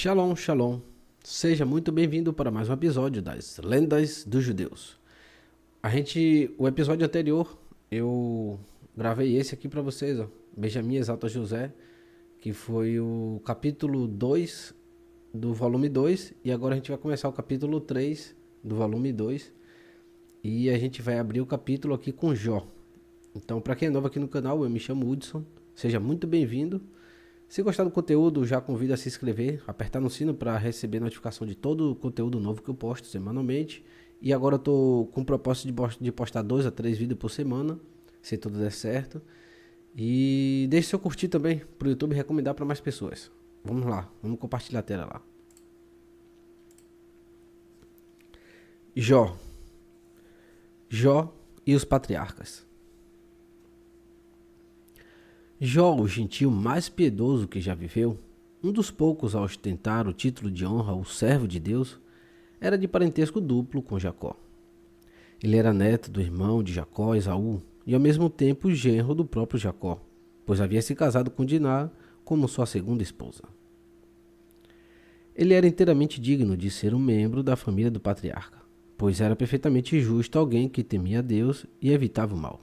Shalom, shalom. Seja muito bem-vindo para mais um episódio das Lendas dos Judeus. O episódio anterior, eu gravei esse aqui para vocês, ó, Benjamim Exalta José, que foi o capítulo 2 do volume 2, e agora a gente vai começar o capítulo 3 do volume 2, e a gente vai abrir o capítulo aqui com Jó. Então, para quem é novo aqui no canal, eu me chamo Hudson, seja muito bem-vindo. Se gostar do conteúdo, já convido a se inscrever, apertar no sino para receber notificação de todo o conteúdo novo que eu posto semanalmente. E agora eu tô com o propósito de postar 2 a 3 vídeos por semana, se tudo der certo. E deixe seu curtir também para o YouTube recomendar para mais pessoas. Vamos lá, vamos compartilhar a tela lá. Jó e os patriarcas. Jó, o gentio mais piedoso que já viveu, um dos poucos a ostentar o título de honra, o servo de Deus, era de parentesco duplo com Jacó. Ele era neto do irmão de Jacó, Esaú, e ao mesmo tempo genro do próprio Jacó, pois havia se casado com Diná como sua segunda esposa. Ele era inteiramente digno de ser um membro da família do patriarca, pois era perfeitamente justo alguém que temia a Deus e evitava o mal.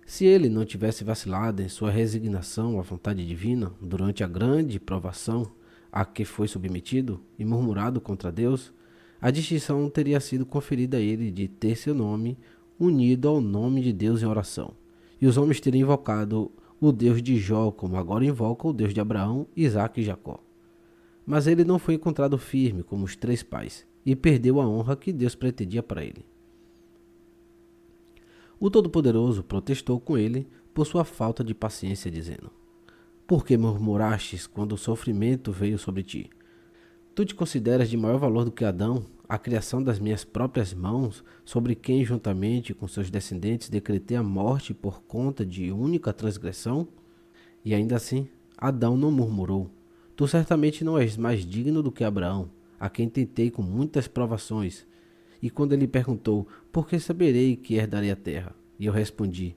Se ele não tivesse vacilado em sua resignação à vontade divina durante a grande provação a que foi submetido e murmurado contra Deus, a distinção teria sido conferida a ele de ter seu nome unido ao nome de Deus em oração, e os homens teriam invocado o Deus de Jó como agora invocam o Deus de Abraão, Isaque e Jacó. Mas ele não foi encontrado firme como os 3 pais e perdeu a honra que Deus pretendia para ele. O Todo-Poderoso protestou com ele por sua falta de paciência, dizendo: Por que murmurastes quando o sofrimento veio sobre ti? Tu te consideras de maior valor do que Adão, a criação das minhas próprias mãos, sobre quem juntamente com seus descendentes decretei a morte por conta de única transgressão? E ainda assim, Adão não murmurou. Tu certamente não és mais digno do que Abraão, a quem tentei com muitas provações. E quando ele perguntou, por que saberei que herdarei a terra? E eu respondi,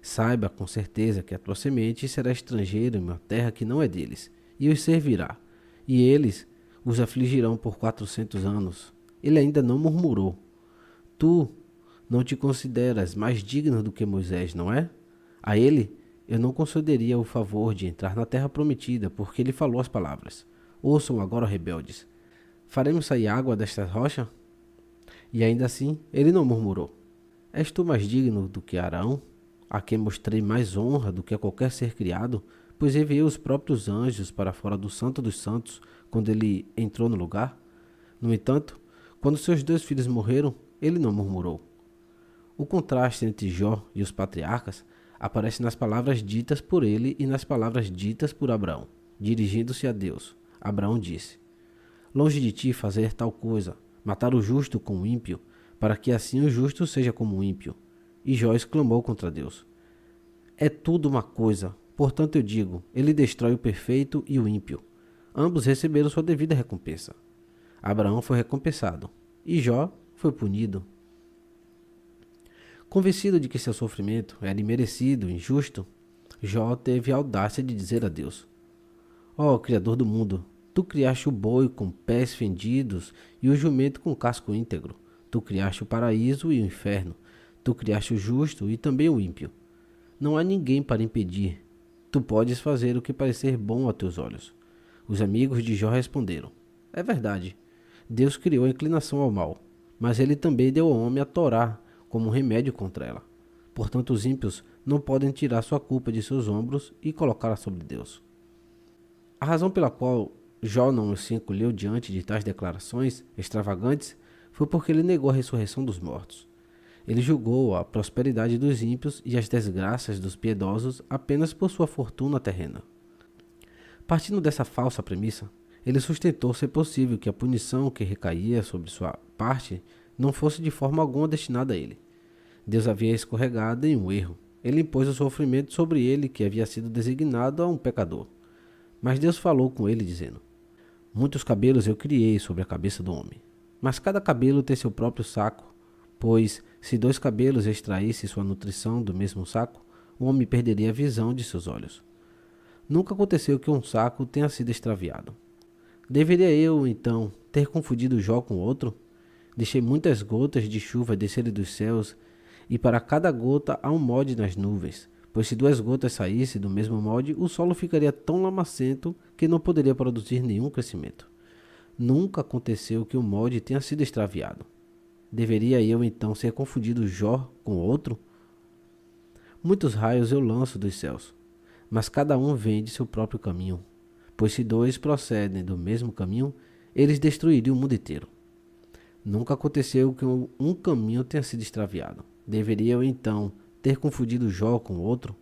saiba com certeza que a tua semente será estrangeira em uma terra que não é deles, e os servirá. E eles os afligirão por 400 anos. Ele ainda não murmurou. Tu não te consideras mais digno do que Moisés, não é? A ele eu não concederia o favor de entrar na terra prometida, porque ele falou as palavras. Ouçam agora, rebeldes. Faremos sair água desta rocha? E ainda assim, ele não murmurou. És tu mais digno do que Arão, a quem mostrei mais honra do que a qualquer ser criado, pois enviei os próprios anjos para fora do Santo dos Santos quando ele entrou no lugar? No entanto, quando seus 2 filhos morreram, ele não murmurou. O contraste entre Jó e os patriarcas aparece nas palavras ditas por ele e nas palavras ditas por Abraão. Dirigindo-se a Deus, Abraão disse: Longe de ti fazer tal coisa, matar o justo com o ímpio, para que assim o justo seja como o ímpio. E Jó exclamou contra Deus: É tudo uma coisa, portanto eu digo, ele destrói o perfeito e o ímpio. Ambos receberam sua devida recompensa. Abraão foi recompensado, e Jó foi punido. Convencido de que seu sofrimento era imerecido e injusto, Jó teve a audácia de dizer a Deus: Ó Criador do mundo, tu criaste o boi com pés fendidos e o jumento com casco íntegro. Tu criaste o paraíso e o inferno. Tu criaste o justo e também o ímpio. Não há ninguém para impedir. Tu podes fazer o que parecer bom a teus olhos. Os amigos de Jó responderam: É verdade. Deus criou a inclinação ao mal, mas ele também deu ao homem a Torá como um remédio contra ela. Portanto, os ímpios não podem tirar sua culpa de seus ombros e colocá-la sobre Deus. A razão pela qual Jó não se encolheu diante de tais declarações extravagantes foi porque ele negou a ressurreição dos mortos. Ele julgou a prosperidade dos ímpios e as desgraças dos piedosos apenas por sua fortuna terrena. Partindo dessa falsa premissa, ele sustentou ser possível que a punição que recaía sobre sua parte não fosse de forma alguma destinada a ele. Deus havia escorregado em um erro. Ele impôs o sofrimento sobre ele que havia sido designado a um pecador. Mas Deus falou com ele dizendo: Muitos cabelos eu criei sobre a cabeça do homem, mas cada cabelo tem seu próprio saco, pois se 2 cabelos extraíssem sua nutrição do mesmo saco, o homem perderia a visão de seus olhos. Nunca aconteceu que um saco tenha sido extraviado. Deveria eu, então, ter confundido Jó com outro? Deixei muitas gotas de chuva descerem dos céus, e para cada gota há um molde nas nuvens, pois se duas gotas saíssem do mesmo molde, o solo ficaria tão lamacento que não poderia produzir nenhum crescimento. Nunca aconteceu que o molde tenha sido extraviado. Deveria eu então ser confundido Jó com outro? Muitos raios eu lanço dos céus, mas cada um vem de seu próprio caminho, pois se dois procedem do mesmo caminho, eles destruiriam o mundo inteiro. Nunca aconteceu que um caminho tenha sido extraviado. Deveria eu então ter confundido Jó com outro?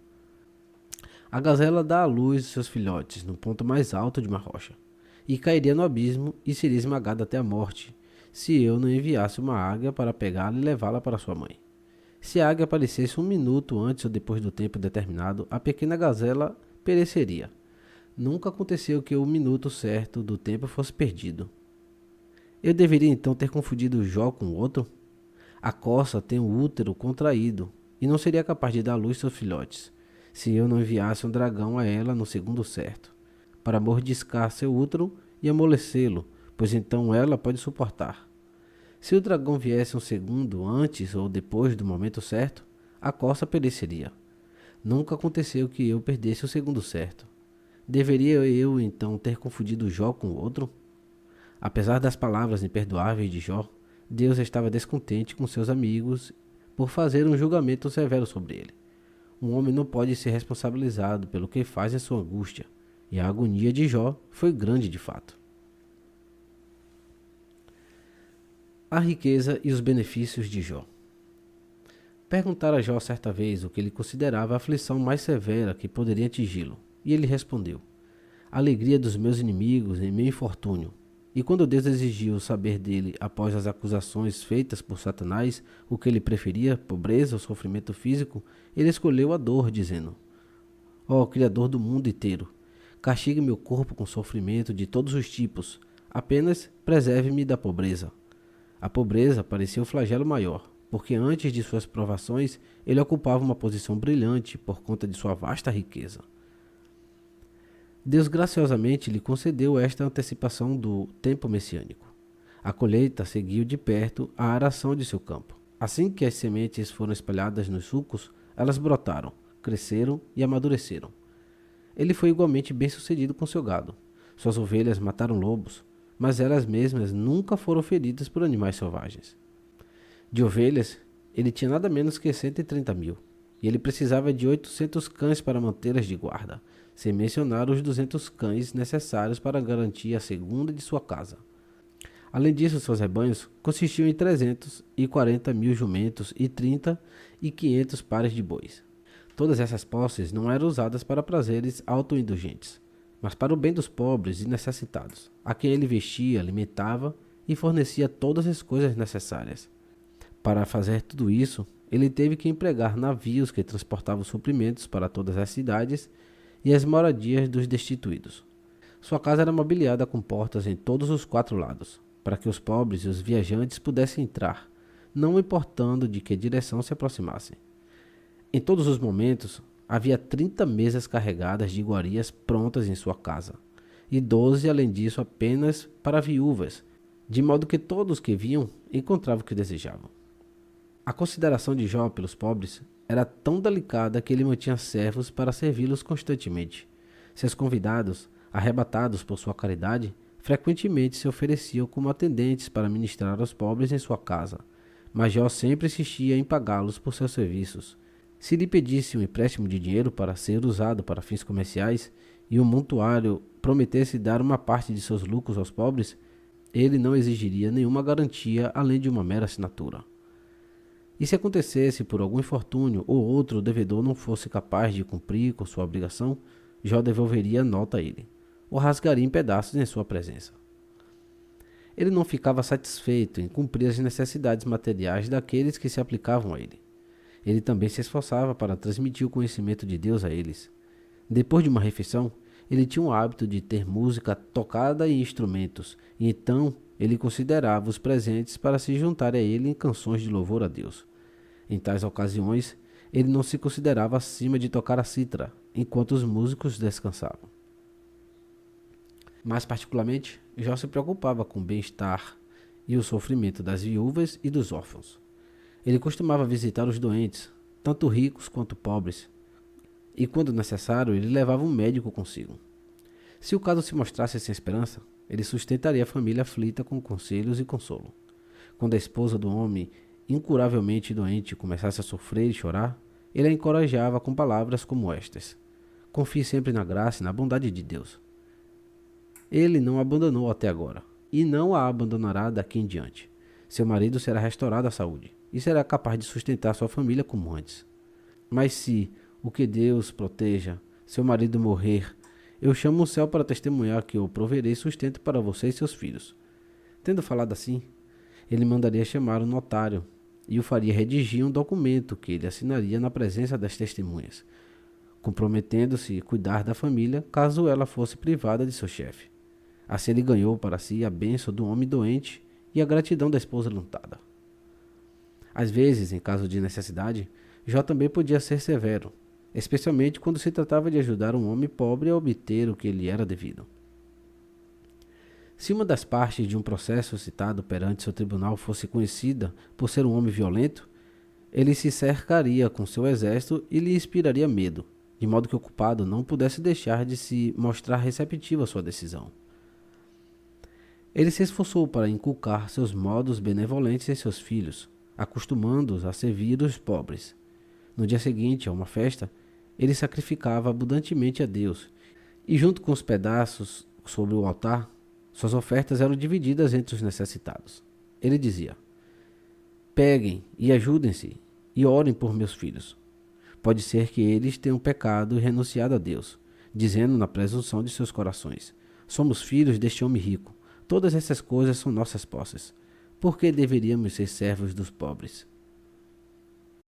A gazela dá à luz seus filhotes no ponto mais alto de uma rocha, e cairia no abismo e seria esmagada até a morte, se eu não enviasse uma águia para pegá-la e levá-la para sua mãe. Se a águia aparecesse 1 minuto antes ou depois do tempo determinado, a pequena gazela pereceria. Nunca aconteceu que o minuto certo do tempo fosse perdido. Eu deveria então ter confundido Jó com outro? A corça tem o útero contraído e não seria capaz de dar à luz seus filhotes, se eu não enviasse um dragão a ela no segundo certo, para mordiscar seu útero e amolecê-lo, pois então ela pode suportar. Se o dragão viesse um segundo antes ou depois do momento certo, a corça pereceria. Nunca aconteceu que eu perdesse o segundo certo. Deveria eu então ter confundido Jó com outro? Apesar das palavras imperdoáveis de Jó, Deus estava descontente com seus amigos por fazer um julgamento severo sobre ele. Um homem não pode ser responsabilizado pelo que faz em sua angústia, e a agonia de Jó foi grande de fato. A riqueza e os benefícios de Jó. Perguntaram a Jó certa vez o que ele considerava a aflição mais severa que poderia atingi-lo, e ele respondeu: a alegria dos meus inimigos em meu infortúnio. E quando Deus exigiu saber dele, após as acusações feitas por Satanás, o que ele preferia, pobreza ou sofrimento físico, ele escolheu a dor, dizendo: ó Criador do mundo inteiro, castigue meu corpo com sofrimento de todos os tipos, apenas preserve-me da pobreza. A pobreza parecia o flagelo maior, porque antes de suas provações, ele ocupava uma posição brilhante por conta de sua vasta riqueza. Deus graciosamente lhe concedeu esta antecipação do tempo messiânico. A colheita seguiu de perto a aração de seu campo. Assim que as sementes foram espalhadas nos sulcos, elas brotaram, cresceram e amadureceram. Ele foi igualmente bem-sucedido com seu gado. Suas ovelhas mataram lobos, mas elas mesmas nunca foram feridas por animais selvagens. De ovelhas, ele tinha nada menos que 130.000, e ele precisava de 800 cães para mantê-las de guarda, sem mencionar os 200 cães necessários para garantir a segunda de sua casa. Além disso, seus rebanhos consistiam em 340.000 jumentos e 30 e 500 pares de bois. Todas essas posses não eram usadas para prazeres autoindulgentes, mas para o bem dos pobres e necessitados, a quem ele vestia, alimentava e fornecia todas as coisas necessárias. Para fazer tudo isso, ele teve que empregar navios que transportavam suprimentos para todas as cidades e as moradias dos destituídos. Sua casa era mobiliada com portas em todos os 4 lados, para que os pobres e os viajantes pudessem entrar, não importando de que direção se aproximassem. Em todos os momentos, havia 30 mesas carregadas de iguarias prontas em sua casa, e 12 além disso apenas para viúvas, de modo que todos que vinham encontravam o que desejavam. A consideração de Jó pelos pobres era tão delicada que ele mantinha servos para servi-los constantemente. Seus convidados, arrebatados por sua caridade, frequentemente se ofereciam como atendentes para ministrar aos pobres em sua casa, mas Jó sempre insistia em pagá-los por seus serviços. Se lhe pedisse um empréstimo de dinheiro para ser usado para fins comerciais e o montuário prometesse dar uma parte de seus lucros aos pobres, ele não exigiria nenhuma garantia além de uma mera assinatura. E se acontecesse por algum infortúnio ou outro devedor não fosse capaz de cumprir com sua obrigação, Jó devolveria a nota a ele, ou rasgaria em pedaços em sua presença. Ele não ficava satisfeito em cumprir as necessidades materiais daqueles que se aplicavam a ele. Ele também se esforçava para transmitir o conhecimento de Deus a eles. Depois de uma refeição, ele tinha o hábito de ter música tocada em instrumentos, e então ele considerava os presentes para se juntarem a ele em canções de louvor a Deus. Em tais ocasiões, ele não se considerava acima de tocar a cítara, enquanto os músicos descansavam. Mais particularmente, Jó se preocupava com o bem-estar e o sofrimento das viúvas e dos órfãos. Ele costumava visitar os doentes, tanto ricos quanto pobres, e quando necessário, ele levava um médico consigo. Se o caso se mostrasse sem esperança, ele sustentaria a família aflita com conselhos e consolo. Quando a esposa do homem, incuravelmente doente, começasse a sofrer e chorar, ele a encorajava com palavras como estas: confie sempre na graça e na bondade de Deus. Ele não a abandonou até agora, e não a abandonará daqui em diante. Seu marido será restaurado à saúde, e será capaz de sustentar sua família como antes. Mas se, o que Deus proteja, seu marido morrer, eu chamo o céu para testemunhar que eu proverei sustento para você e seus filhos. Tendo falado assim, ele mandaria chamar um notário, e o faria redigir um documento que ele assinaria na presença das testemunhas, comprometendo-se a cuidar da família caso ela fosse privada de seu chefe. Assim ele ganhou para si a bênção do homem doente e a gratidão da esposa lutada. Às vezes, em caso de necessidade, Jó também podia ser severo, especialmente quando se tratava de ajudar um homem pobre a obter o que lhe era devido. Se uma das partes de um processo citado perante seu tribunal fosse conhecida por ser um homem violento, ele se cercaria com seu exército e lhe inspiraria medo, de modo que o culpado não pudesse deixar de se mostrar receptivo à sua decisão. Ele se esforçou para inculcar seus modos benevolentes em seus filhos, acostumando-os a servir os pobres. No dia seguinte, a uma festa, ele sacrificava abundantemente a Deus, e junto com os pedaços sobre o altar, suas ofertas eram divididas entre os necessitados. Ele dizia: peguem e ajudem-se, e orem por meus filhos. Pode ser que eles tenham pecado e renunciado a Deus, dizendo na presunção de seus corações: somos filhos deste homem rico, todas essas coisas são nossas posses. Por que deveríamos ser servos dos pobres?